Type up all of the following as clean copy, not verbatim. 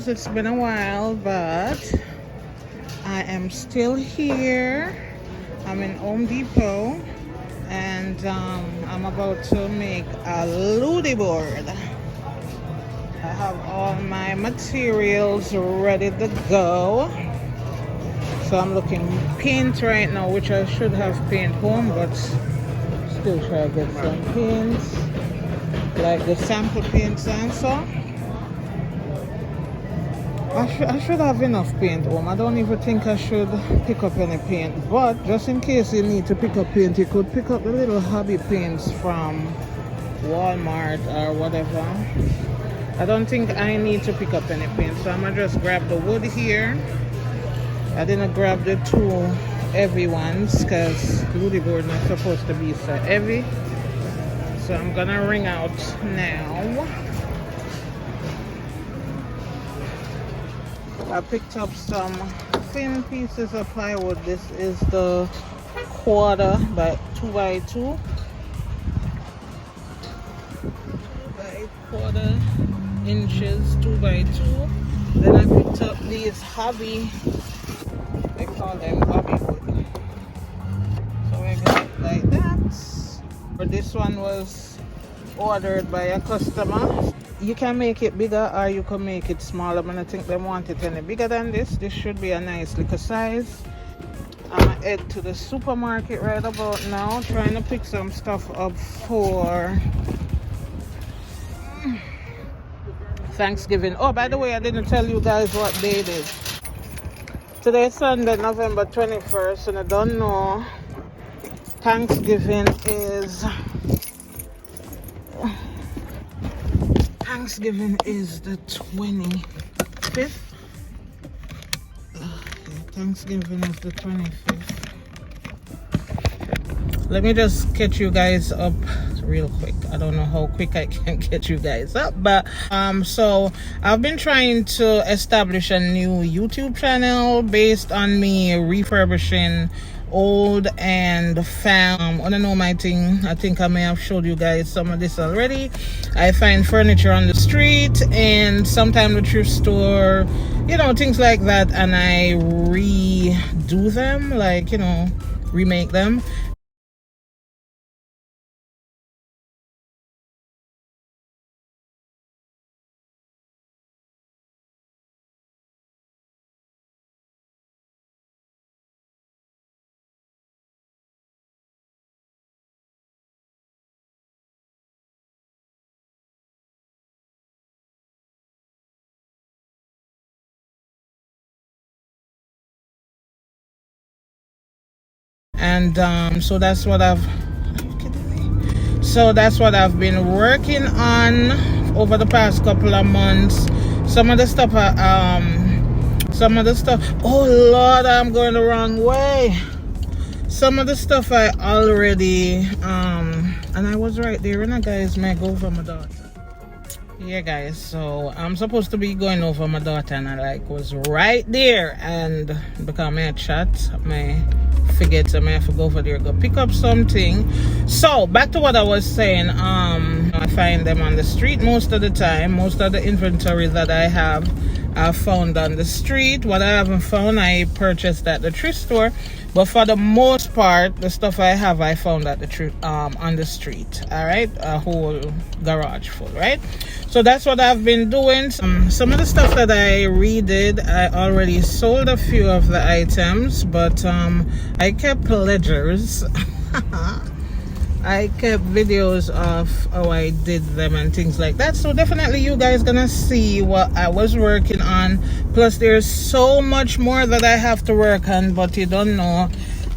guys, it's been a while, but I am still here. I'm in Home Depot, and I'm about to make a ludi board. I have all my materials ready to go. So I'm looking paint right now, which I should have paint home, but still try to get some paints, like the sample paints and so. I should have enough paint home. I don't even think I should pick up any paint, but just in case you need to pick up paint, you could pick up the little hobby paints from Walmart or whatever. I don't think I need to pick up any paint, so I'm gonna just grab the wood here. I didn't grab the two heavy ones because ludi board not supposed to be so heavy. So I'm gonna ring out now. I picked up some thin pieces of plywood. This is the 1/4 by 2 by 2 by 1/4 inches, 2 by 2. Then I picked up these hobby, they call them hobby wood. So I got it like that. But this one was ordered by a customer. You can make it bigger or you can make it smaller, but I think they want it any bigger than this. This should be a nice little size. I'm gonna head to the supermarket right about now, trying to pick some stuff up for Thanksgiving. Oh, by the way, I didn't tell you guys what day it is. Today is Sunday, November 21st, and I don't know. Thanksgiving is the 25th. Thanksgiving is the 25th. Let me just catch you guys up real quick. I don't know how quick I can get you guys up, but so I've been trying to establish a new YouTube channel based on me refurbishing old and found. I don't know my thing. I think I may have showed you guys some of this already. I find furniture on the street and sometimes the thrift store, you know, things like that, and I redo them, like, you know, remake them. And so that's what I've been working on over the past couple of months. Some of the stuff oh Lord, I'm going the wrong way. Some of the stuff I already and I was right there when I guys may go over my daughter. Yeah guys, so I'm supposed to be going over my daughter and I was right there, and because I chat, I forget, so I have to go over there, go pick up something. So back to what I was saying, I find them on the street most of the time. Most of the inventory that I have, I found on the street. What I haven't found, I purchased at the thrift store. But for the most part, the stuff I have, I found at the on the street. All right, a whole garage full, right? So that's what I've been doing. Some of the stuff that I redid, I already sold a few of the items, but I kept ledgers. I kept videos of how I did them and things like that. So definitely you guys gonna see what I was working on. Plus there's so much more that I have to work on, but you don't know,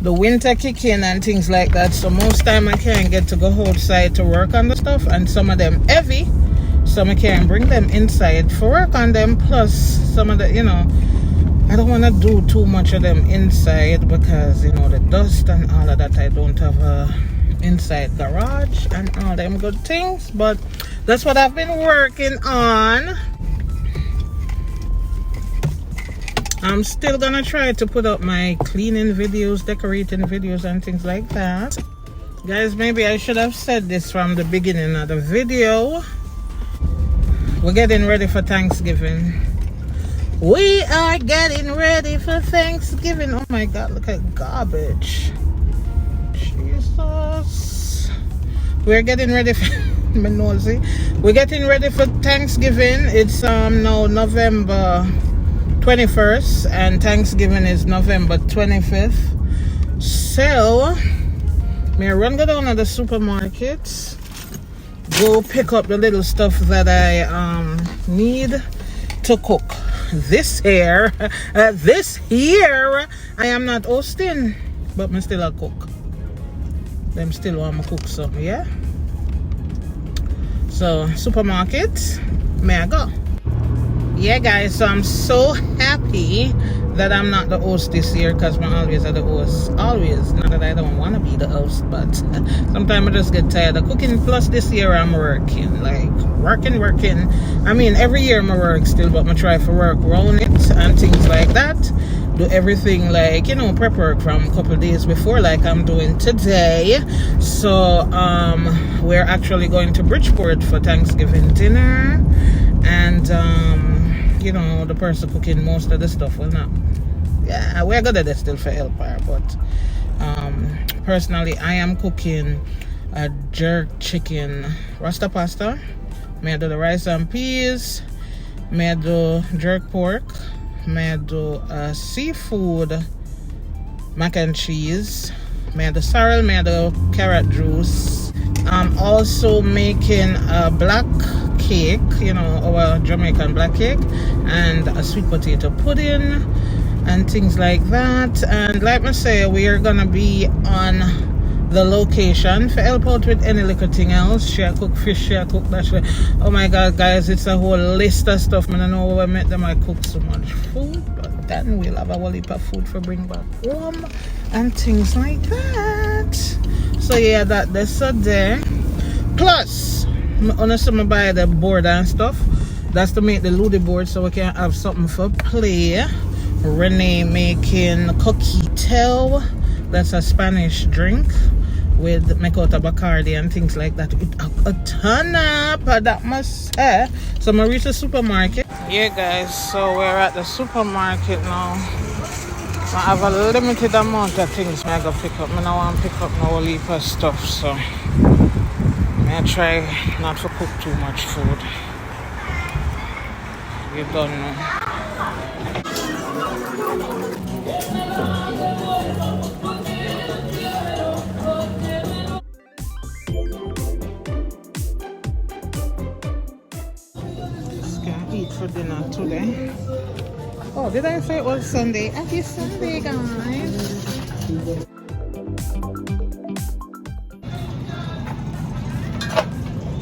the winter kick in and things like that. So most time I can't get to go outside to work on the stuff, and some of them heavy, so I can't bring them inside for work on them. Plus some of the, you know, I don't want to do too much of them inside because, you know, the dust and all of that. I don't have a inside garage and all them good things, but that's what I've been working on. I'm still gonna try to put up my cleaning videos, decorating videos and things like that. Guys, maybe I should have said this from the beginning of the video. We're getting ready for Thanksgiving. We are getting ready for Thanksgiving. Oh my God, look at garbage. Jesus. We're getting ready for my nosy. We're getting ready for Thanksgiving. It's now November 21st and Thanksgiving is November 25th. So may I run go down to the supermarket, go pick up the little stuff that I need to cook. This year I am not hosting, but me still a cook. Them still want to cook something, yeah? So supermarket, may I go? Yeah guys, so I'm so happy that I'm not the host this year, because I'm always at the host. Always. Not that I don't want to be the host, but sometimes I just get tired of cooking. Plus this year I'm working. Like working. I mean every year I work still, but I try to work around it and things like that. Do everything like, you know, prep work from a couple of days before, like I'm doing today. So we're actually going to Bridgeport for Thanksgiving dinner, and you know, the person cooking most of the stuff will not. Yeah, we're good at it still for help her, but personally I am cooking a jerk chicken rasta pasta. May I do the rice and peas, may I do jerk pork, may I do seafood mac and cheese, may I do sorrel, may I do carrot juice. I'm also making a black cake, you know, our Jamaican black cake, and a sweet potato pudding and things like that. And like I say, we are gonna be on the location for help out with any little thing else. She cook fish, she cook that. Oh my God guys, it's a whole list of stuff. I don't know where I met them. I cook so much food, but then we'll have a whole heap of food for bring back home and things like that. So yeah, that's a day. Plus honestly, I buy the board and stuff. That's to make the Ludi board so we can have something for play. Renee making coquito. That's a Spanish drink with make out of Bacardi and things like that. With a ton up, that must say. So I reach the supermarket. Yeah guys, so we're at the supermarket now. I have a limited amount of things I gotta pick up. I don't want to pick up no whole heap of stuff, so I try not to cook too much food. You don't know. Just gonna eat for dinner today. Oh, did I say it was Sunday? Happy Sunday, guys.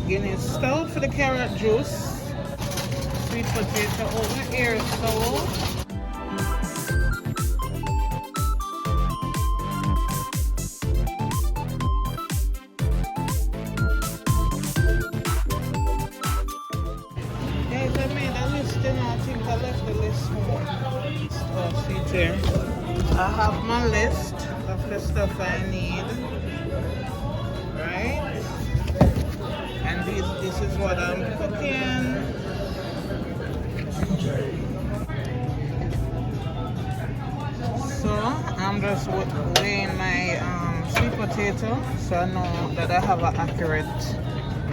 Guinness stove for the carrot juice, sweet potato over air stove. Guys, I made a list and I think I left the list home. Oh, see there. I have my list of the stuff I need. Right? And this is what I'm cooking. So I'm just weighing my sweet potato, so I know that I have an accurate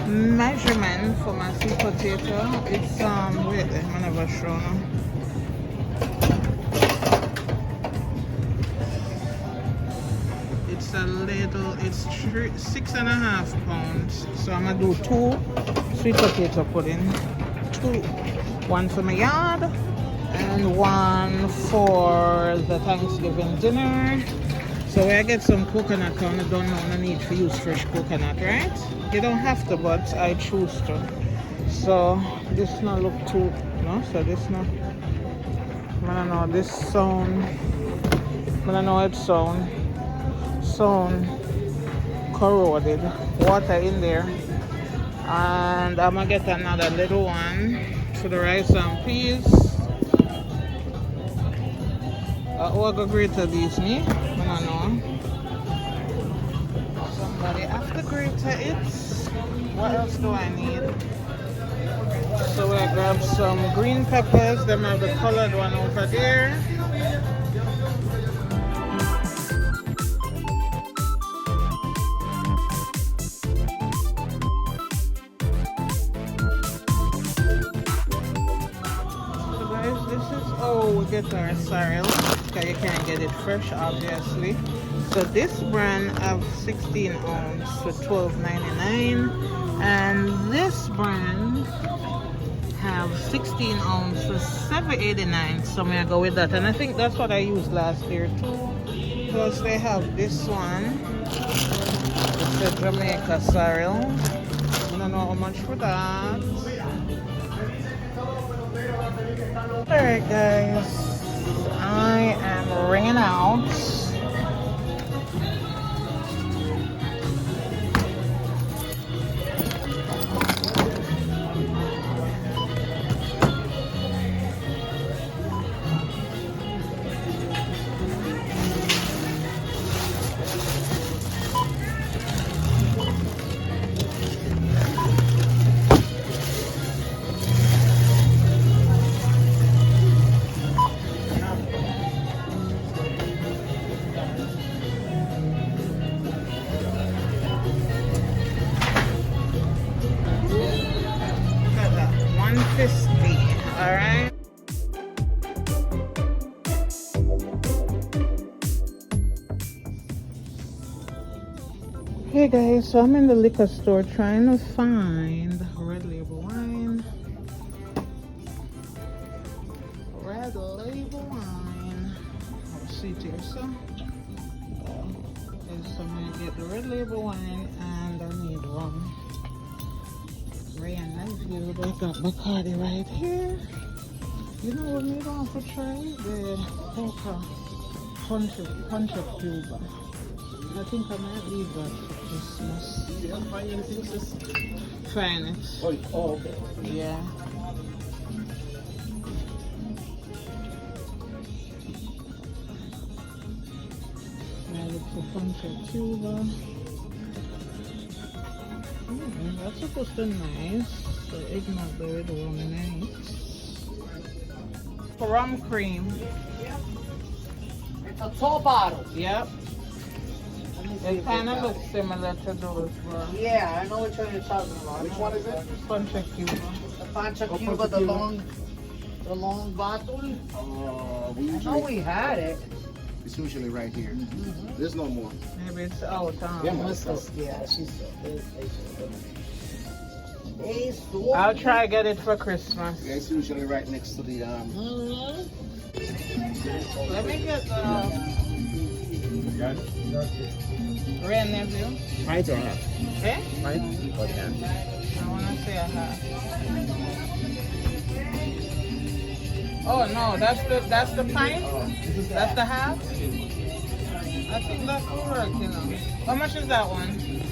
measurement for my sweet potato. It's wait, I'm never sure now. It's a little, it's 6.5 pounds. So I'm gonna do 2 sweet potato pudding. 2, 1 for my yard and 1 for the Thanksgiving dinner. So I get some coconut, because I don't know, I need to use fresh coconut, right? You don't have to, but I choose to. So this not look too, no, so this not, I don't know, this sound, I don't know it's sound corroded, water in there. And I'm gonna get another little one for the rice and peas. Who go greater these me? I don't know. Somebody have to greater it. What else do I need? So I grab some green peppers. Them have the colored one over there. So guys, this is how we get our sorrel. Because you can't get it fresh, obviously. So this brand have 16 ounce for $12.99, and this brand have 16 ounce for $7.89. So I'm gonna go with that, and I think that's what I used last year too. Plus they have this one. It's a Jamaica sorrel. I don't know how much for that. Alright guys, I am ringing out. Alright. Hey guys, so I'm in the liquor store trying to find red label wine. Red label wine. I'll see it here, so. Okay, so I'm gonna get the red label wine and I need rum. Ray and Nephew, they got Bacardi right here. You know what we want to try? The Coca punch up Cuba. I think I might leave that for Christmas. You don't find anything, sis? Find it. Oh, okay. Yeah. I look for punch up Cuba. That's supposed to be nice. So eggnog there, the rum nice. Rum cream. Yep. It's a tall bottle. Yep. It kind of looks similar to those, bro. Yeah, I know which one you're talking about. Which one is it? Pancha Cuba. The Pancha Cuba, the long bottle. We I know we had it. It's usually right here. There's no more. Maybe it's out. Yeah, She's I'll try to get it for Christmas. Yeah, it's usually right next to the Let me get the Red Nephew. Pints or half? Eh? Pints or half? I want to say a half. Oh no, that's the pint? That's the half? I think that's correct, you know. How much is that one?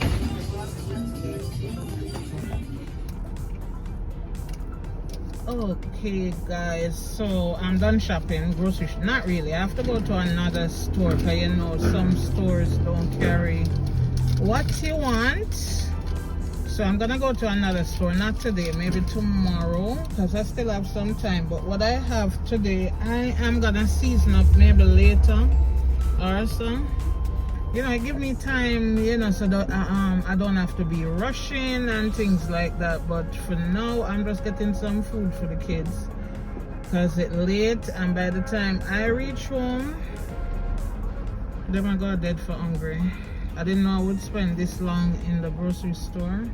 Okay guys, so I'm done shopping, grocery not really. I have to go to another store because you know some stores don't carry what you want. So I'm gonna go to another store, not today, maybe tomorrow, because I still have some time. But what I have today, I am gonna season up maybe later or so. You know, give me time, you know, so that I don't have to be rushing and things like that. But for now, I'm just getting some food for the kids because it's late, and by the time I reach home, they're gonna go dead for hungry. I didn't know I would spend this long in the grocery store.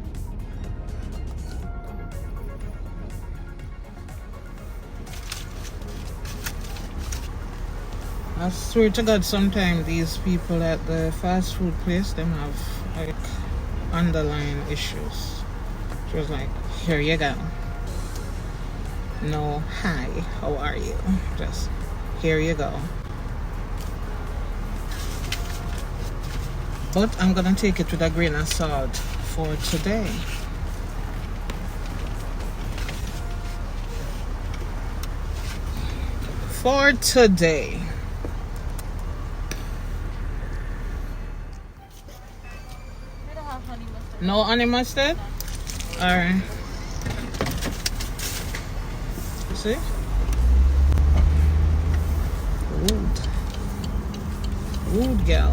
I swear to God, sometimes these people at the fast food place, them have like underlying issues. She was like, here you go. No, hi, how are you? Just, here you go. But I'm gonna take it with a grain of salt for today. For today. No honey mustard? Alright. See? Rude gal.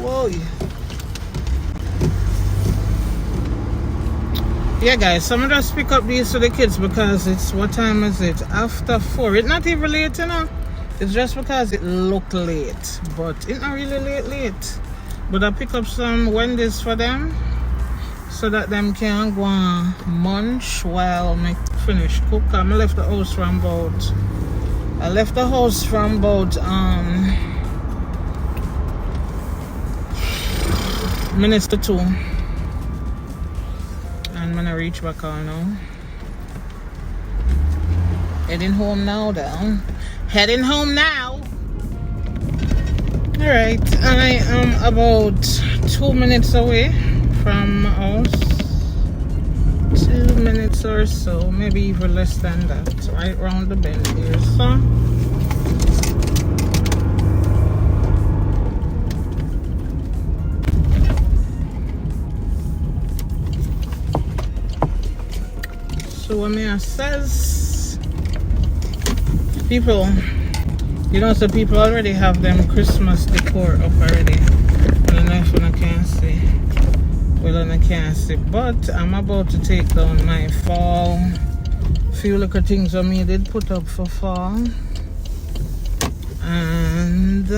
Whoa. Yeah, guys, so I'm gonna just pick up these to the kids because it's, what time is it? After 4. It's not even late, you know. It's just because it looked late, but it's not really late. But I pick up some Wendy's for them so that them can go and munch while I finish cook. I left the house from about, minutes to 2. And when I reach back home now. Heading home now though. Heading home now. Alright, I am about 2 minutes away from my house. 2 minutes or so, maybe even less than that. Right round the bend here, so. So what me says, people, you know, so people already have them Christmas decor up already. I don't know if I can't see. Well, I can't see, but I'm about to take down my fall. Few little things I did put up for fall, and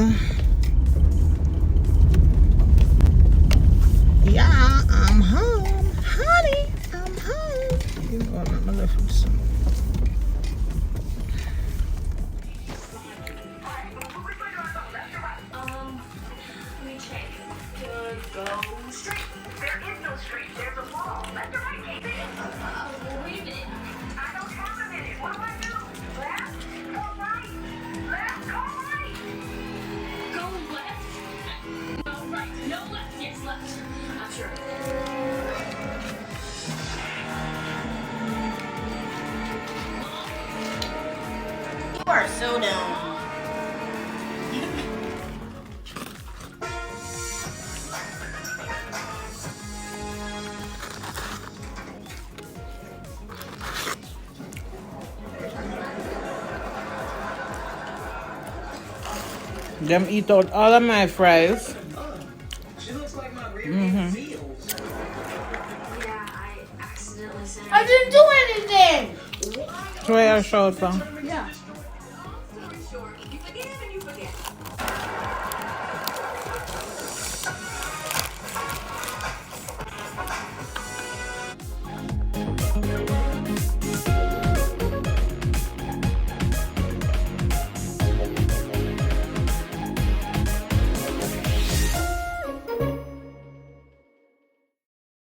yeah, I'm home, honey. I'm home. You know, I'm not left with some. You are so down. Them eat out all of my fries. She looks like my rear feels. Yeah, I accidentally sent I didn't do anything. Where I showed from. Yeah. Sure, you forgive and you forget.